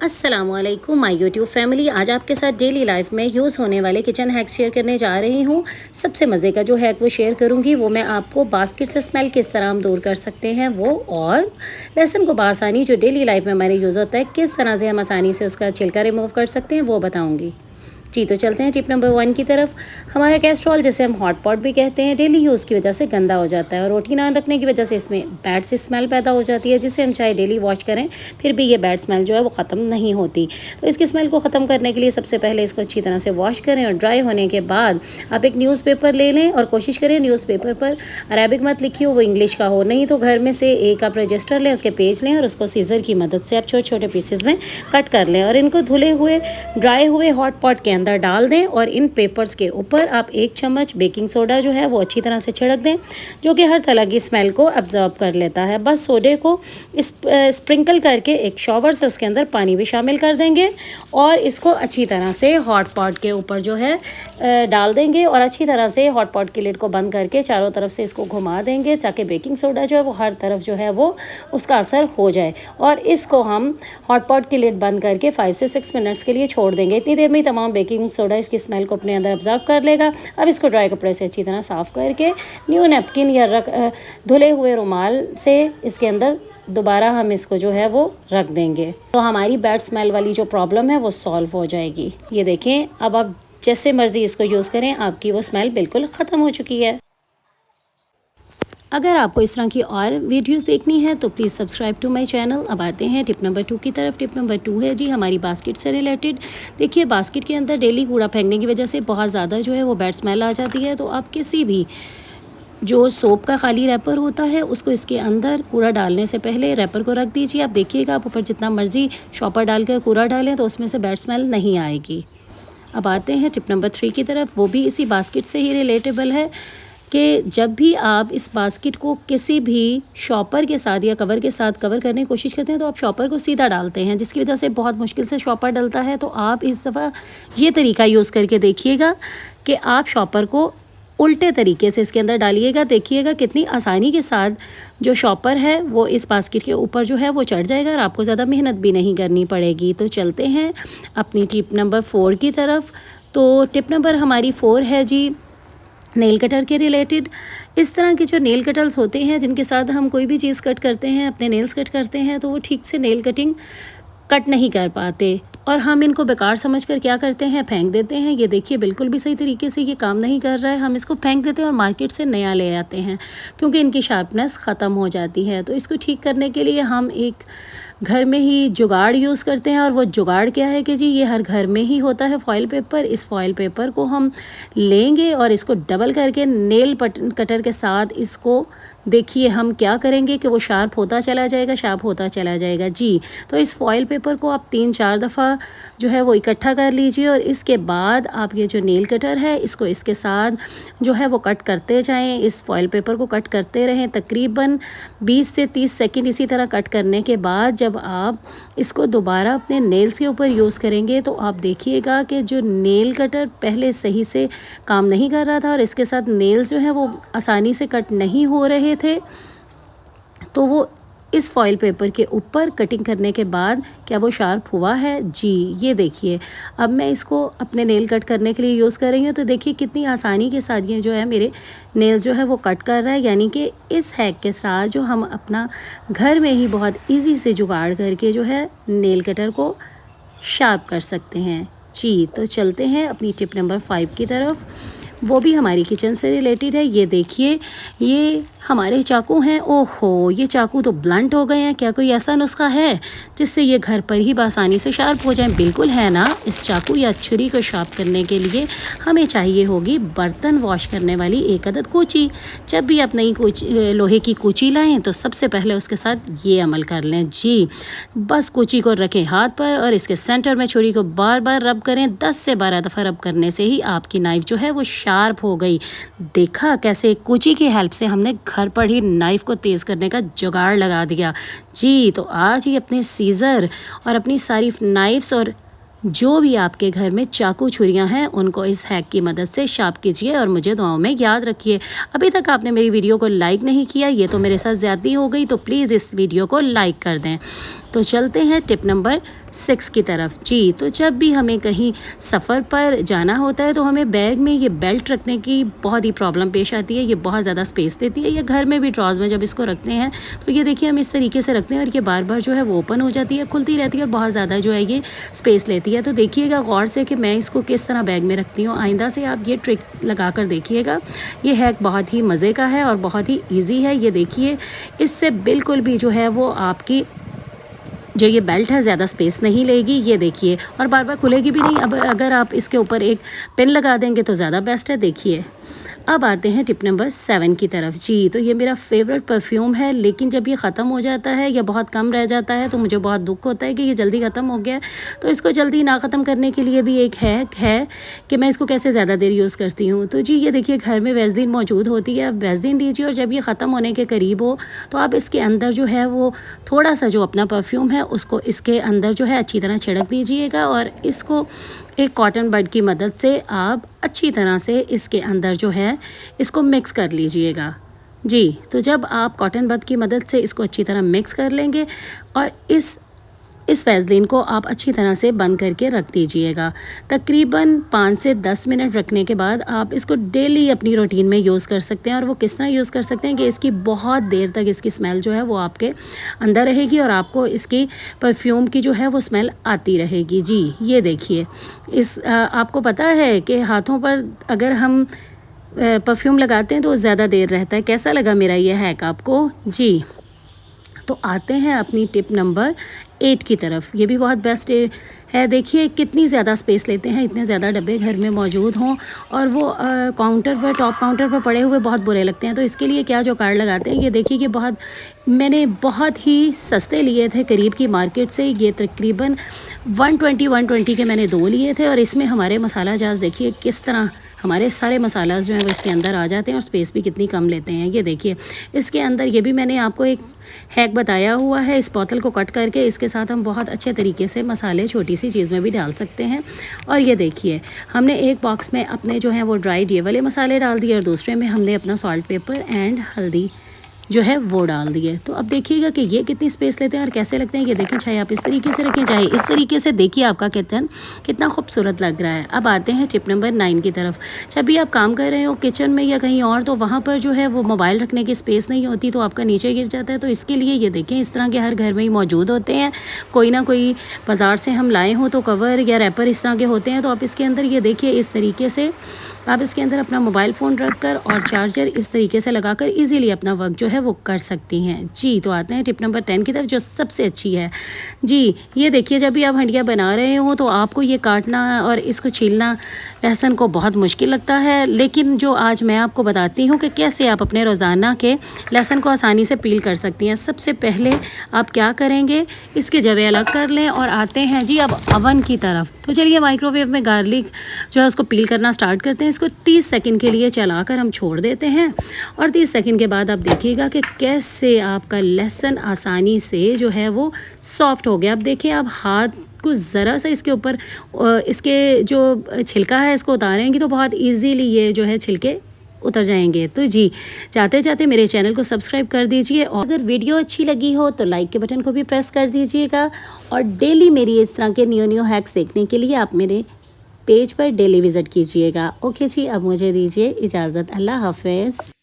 अस्सलामुअलैकुम my YouTube family. आज आपके साथ डेली लाइफ में यूज़ होने वाले किचन हैक्स शेयर करने जा रही हूँ। सबसे मज़े का जो हैक वो शेयर करूँगी वो मैं आपको बास्केट से स्मेल किस तरह हम दूर कर सकते हैं वो, और लहसुन को बआसानी जो डेली लाइफ में हमारे यूज़ होता है किस तरह से हम आसानी से उसका छिलका रिमूव कर सकते हैं वो बताऊँगी। जी तो चलते हैं टिप नंबर 1 की तरफ। हमारा कैस्ट्रॉल जिसे हम हॉट पॉट भी कहते हैं डेली यूज़ की वजह से गंदा हो जाता है और रोटी नान रखने की वजह से इसमें बैड सी स्मेल पैदा हो जाती है, जिसे हम चाहे डेली वॉश करें फिर भी ये बैड स्मेल जो है वो ख़त्म नहीं होती। तो इसकी स्मेल को ख़त्म करने के लिए सबसे पहले इसको अच्छी तरह से वॉश करें और ड्राई होने के बाद आप एक न्यूज़पेपर ले लें और कोशिश करें न्यूज़पेपर पर अरेबिक मत लिखी हो, वो इंग्लिश का हो, नहीं तो घर में से एक आप रजिस्टर लें, उसके पेज लें और उसको सीज़र की मदद से आप छोटे छोटे पीसेज में कट कर लें और इनको धुले हुए ड्राई हुए हॉट पॉट के अंदर डाल दें और इन पेपर्स के ऊपर आप 1 चम्मच बेकिंग सोडा जो है वो अच्छी तरह से छिड़क दें, जो कि हर तरह की स्मेल को अब्जॉर्ब कर लेता है। बस सोडे को स्प्रिंकल करके एक शॉवर से उसके अंदर पानी भी शामिल कर देंगे और इसको अच्छी तरह से हॉट पॉट के ऊपर जो है डाल देंगे और अच्छी तरह से हॉट पॉट की लिड को बंद करके चारों तरफ से इसको घुमा देंगे ताकि बेकिंग सोडा जो है वो हर तरफ जो है वो उसका असर हो जाए। और इसको हम हॉट पॉट की लिड बंद करके 5 से 6 मिनट्स के लिए छोड़ देंगे। इतनी देर में तमाम बेकिंग सोडा इसकी स्मेल को अपने अंदर ऑब्जर्व कर लेगा। अब इसको ड्राई कपड़े से अच्छी तरह साफ़ करके न्यू नैपकिन या धुले हुए रुमाल से इसके अंदर दोबारा हम इसको जो है वो रख देंगे, तो हमारी बैड स्मेल वाली जो प्रॉब्लम है वो सॉल्व हो जाएगी। ये देखें, अब आप जैसे मर्ज़ी इसको यूज़ करें आपकी वो स्मेल बिल्कुल ख़त्म हो चुकी है। अगर आपको इस तरह की और वीडियोस देखनी है तो please subscribe to my channel. अब आते हैं टिप नंबर 2 की तरफ। टिप नंबर 2 है जी हमारी बास्केट से रिलेटेड। देखिए, बास्केट के अंदर डेली कूड़ा फेंकने की वजह से बहुत ज़्यादा जो है वो बैड स्मेल आ जाती है। तो आप किसी भी जो सोप का खाली रैपर होता है उसको इसके अंदर कूड़ा डालने से पहले रैपर को रख दीजिए। आप देखिएगा, आप ऊपर जितना मर्ज़ी शॉपर डाल कर कूड़ा डालें तो उसमें से बैड स्मेल नहीं आएगी। अब आते हैं टिप नंबर 3 की तरफ। वो भी इसी बास्केट से ही रिलेटेबल है कि जब भी आप इस बास्केट को किसी भी शॉपर के साथ या कवर के साथ कवर करने की कोशिश करते हैं तो आप शॉपर को सीधा डालते हैं, जिसकी वजह से बहुत मुश्किल से शॉपर डलता है। तो आप इस दफ़ा ये तरीका यूज़ करके देखिएगा कि आप शॉपर को उल्टे तरीके से इसके अंदर डालिएगा। देखिएगा कितनी आसानी के साथ जो शॉपर है वो इस बास्केट के ऊपर जो है वो चढ़ जाएगा और आपको ज़्यादा मेहनत भी नहीं करनी पड़ेगी। तो चलते हैं अपनी टिप नंबर 4 की तरफ। तो टिप नंबर हमारी 4 है जी नेल कटर के रिलेटेड। इस तरह के जो नेल कटर्स होते हैं जिनके साथ हम कोई भी चीज़ कट करते हैं, अपने नेल्स कट करते हैं, तो वो ठीक से नेल कटिंग कट नहीं कर पाते और हम इनको बेकार समझकर क्या करते हैं, फेंक देते हैं। ये देखिए, बिल्कुल भी सही तरीके से ये काम नहीं कर रहा है। हम इसको फेंक देते हैं और मार्केट से नया ले आते हैं क्योंकि इनकी शार्पनेस ख़त्म हो जाती है। तो इसको ठीक करने के लिए हम एक घर में ही जुगाड़ यूज़ करते हैं और वो जुगाड़ क्या है कि जी ये हर घर में ही होता है, फॉइल पेपर। इस फॉइल पेपर को हम लेंगे और इसको डबल करके नेल कटर के साथ इसको देखिए हम क्या करेंगे कि वो शार्प होता चला जाएगा, शार्प होता चला जाएगा जी। तो इस फॉइल पेपर को आप 3-4 दफ़ा जो है वो इकट्ठा कर लीजिए और इसके बाद आप ये जो नेल कटर है इसको इसके साथ जो है वो कट करते जाएं। इस फॉइल पेपर को कट करते रहें तकरीबन 20 से 30 सेकंड। इसी तरह कट करने के बाद जब आप इसको दोबारा अपने नेल्स के ऊपर यूज़ करेंगे तो आप देखिएगा कि जो नेल कटर पहले सही से काम नहीं कर रहा था और इसके साथ नेल्स जो है वो आसानी से कट नहीं हो रहे थे, तो वो इस फॉइल पेपर के ऊपर कटिंग करने के बाद क्या वो शार्प हुआ है जी। ये देखिए, अब मैं इसको अपने नेल कट करने के लिए यूज़ कर रही हूँ तो देखिए कितनी आसानी के साथ ये जो है मेरे नेल्स जो है वो कट कर रहा है। यानी कि इस हैक के साथ जो हम अपना घर में ही बहुत ईजी से जुगाड़ करके जो है नेल कटर को शार्प कर सकते हैं जी। तो चलते हैं अपनी टिप नंबर 5 की तरफ। वो भी हमारी किचन से रिलेटेड है। ये देखिए, ये हमारे चाकू हैं। ओहो, ये चाकू तो ब्लंट हो गए हैं। क्या कोई ऐसा नुस्खा है जिससे ये घर पर ही आसानी से शार्प हो जाए? बिल्कुल है ना। इस चाकू या छुरी को शार्प करने के लिए हमें चाहिए होगी बर्तन वॉश करने वाली एक अदद कूची। जब भी आप नई लोहे की कूची लाएं तो सबसे पहले उसके साथ ये अमल कर लें जी। बस कूची को रखें हाथ पर और इसके सेंटर में छुरी को बार बार रब करें। 10 से 12 दफ़ा रब करने से ही आपकी नाइफ़ जो है वो शार्प हो गई। देखा कैसे कूची की हेल्प से हमने घर पर ही नाइफ़ को तेज़ करने का जुगाड़ लगा दिया जी। तो आज ही अपने सीज़र और अपनी सारी नाइफ्स और जो भी आपके घर में चाकू छुरियां हैं उनको इस हैक की मदद से शार्प कीजिए और मुझे दुआओं में याद रखिए। अभी तक आपने मेरी वीडियो को लाइक नहीं किया, ये तो मेरे साथ ज़्यादती हो गई, तो प्लीज़ इस वीडियो को लाइक कर दें। तो चलते हैं टिप नंबर 6 की तरफ। जी, तो जब भी हमें कहीं सफ़र पर जाना होता है तो हमें बैग में ये बेल्ट रखने की बहुत ही प्रॉब्लम पेश आती है। ये बहुत ज़्यादा स्पेस देती है, या घर में भी ड्रॉज़ में जब इसको रखते हैं तो ये देखिए हम इस तरीके से रखते हैं और ये बार बार जो है वो ओपन हो जाती है, खुलती रहती है और बहुत ज़्यादा जो है ये स्पेस लेती है। तो देखिएगा गौर से कि मैं इसको किस तरह बैग में रखती हूँ। आइंदा से आप ये ट्रिक लगा कर देखिएगा। ये हैक बहुत ही मज़े का है और बहुत ही ईजी है। ये देखिए, इससे बिल्कुल भी जो है वो आपकी जो ये बेल्ट है ज़्यादा स्पेस नहीं लेगी। ये देखिए, और बार बार खुलेगी भी नहीं। अब अगर आप इसके ऊपर एक पिन लगा देंगे तो ज़्यादा बेस्ट है। देखिए, अब आते हैं टिप नंबर 7 की तरफ। जी, तो ये मेरा फेवरेट परफ्यूम है, लेकिन जब ये ख़त्म हो जाता है या बहुत कम रह जाता है तो मुझे बहुत दुख होता है कि ये जल्दी ख़त्म हो गया है। तो इसको जल्दी ना ख़त्म करने के लिए भी एक हैक है कि मैं इसको कैसे ज़्यादा देर यूज़ करती हूँ। तो जी, ये देखिए घर में वैसलीन मौजूद होती है। आप वैसलीन लीजिए और जब ये ख़त्म होने के करीब हो तो आप इसके अंदर जो है वो थोड़ा सा जो अपना परफ्यूम है उसको इसके अंदर जो है अच्छी तरह छिड़क दीजिएगा, और इसको एक कॉटन बड की मदद से आप अच्छी तरह से इसके अंदर जो है इसको मिक्स कर लीजिएगा। जी, तो जब आप कॉटन बड की मदद से इसको अच्छी तरह मिक्स कर लेंगे और इस वैसलीन को आप अच्छी तरह से बंद करके रख दीजिएगा। तकरीबन 5 से 10 मिनट रखने के बाद आप इसको डेली अपनी रूटीन में यूज़ कर सकते हैं। और वो किस तरह यूज़ कर सकते हैं कि इसकी बहुत देर तक इसकी स्मेल जो है वो आपके अंदर रहेगी और आपको इसकी परफ्यूम की जो है वो स्मेल आती रहेगी। जी, ये देखिए, आपको पता है कि हाथों पर अगर हम परफ्यूम लगाते हैं तो ज़्यादा देर रहता है। कैसा लगा मेरा ये हैक आपको? जी, तो आते हैं अपनी टिप नंबर 8 की तरफ। ये भी बहुत बेस्ट है। देखिए कितनी ज़्यादा स्पेस लेते हैं, इतने ज़्यादा डब्बे घर में मौजूद हों और वो काउंटर पर, टॉप काउंटर पर पड़े हुए बहुत बुरे लगते हैं। तो इसके लिए क्या जो कार्ड लगाते हैं, ये देखिए कि मैंने बहुत ही सस्ते लिए थे करीब की मार्केट से। ये तकरीबन 120 के मैंने 2 लिए थे, और इसमें हमारे मसाला जार्स देखिए किस तरह हमारे सारे मसाला जो हैं वो इसके अंदर आ जाते हैं और स्पेस भी कितनी कम लेते हैं। ये देखिए, इसके अंदर ये भी मैंने आपको एक हैक बताया हुआ है। इस बोतल को कट करके इसके साथ हम बहुत अच्छे तरीके से मसाले छोटी सी चीज़ में भी डाल सकते हैं। और ये देखिए, हमने एक बॉक्स में अपने जो हैं वो ड्राइड ये वाले मसाले डाल दिए और दूसरे में हमने अपना सॉल्ट पेपर एंड हल्दी जो है वो डाल दिए। तो अब देखिएगा कि ये कितनी स्पेस लेते हैं और कैसे लगते हैं। ये देखें, चाहे आप इस तरीके से रखें चाहे इस तरीके से, देखिए आपका किचन कितना खूबसूरत लग रहा है। अब आते हैं टिप नंबर 9 की तरफ। जब भी आप काम कर रहे हो किचन में या कहीं और, तो वहाँ पर जो है वो मोबाइल रखने की स्पेस नहीं होती तो आपका नीचे गिर जाता है। तो इसके लिए ये देखें, इस तरह के हर घर में ही मौजूद होते हैं। कोई ना कोई बाज़ार से हम लाए हों तो कवर या रैपर इस तरह के होते हैं। तो आप इसके अंदर ये देखिए, इस तरीके से आप इसके अंदर अपना मोबाइल फ़ोन रख कर और चार्जर इस तरीके से लगाकर इजीली अपना वर्क जो है वो कर सकती हैं। जी, तो आते हैं टिप नंबर 10 की तरफ, जो सबसे अच्छी है। जी, ये देखिए, जब भी आप हंडिया बना रहे हो तो आपको ये काटना और इसको छीलना लहसुन को बहुत मुश्किल लगता है, लेकिन जो आज मैं आपको बताती हूँ कि कैसे आप अपने रोज़ाना के लहसुन को आसानी से पील कर सकती हैं। सबसे पहले आप क्या करेंगे, इसके जवे अलग कर लें और आते हैं जी अब अवन की तरफ। तो चलिए माइक्रोवेव में गार्लिक जो है उसको पील करना स्टार्ट करते हैं। इसको 30 सेकंड के लिए चलाकर हम छोड़ देते हैं और 30 सेकंड के बाद आप देखिएगा कि कैसे आपका लहसुन आसानी से जो है वो सॉफ्ट हो गया। अब देखिए, आप हाथ को ज़रा सा इसके ऊपर इसके जो छिलका है इसको उतारेंगी तो बहुत इजीली ये जो है छिलके उतर जाएंगे। तो जी, जाते जाते मेरे चैनल को सब्सक्राइब कर दीजिए, और अगर वीडियो अच्छी लगी हो तो लाइक के बटन को भी प्रेस कर दीजिएगा। और डेली मेरी इस तरह के न्यू हैक्स देखने के लिए आप मेरे पेज पर डेली विज़िट कीजिएगा। ओके जी, अब मुझे दीजिए इजाज़त। अल्लाह हाफ़िज़।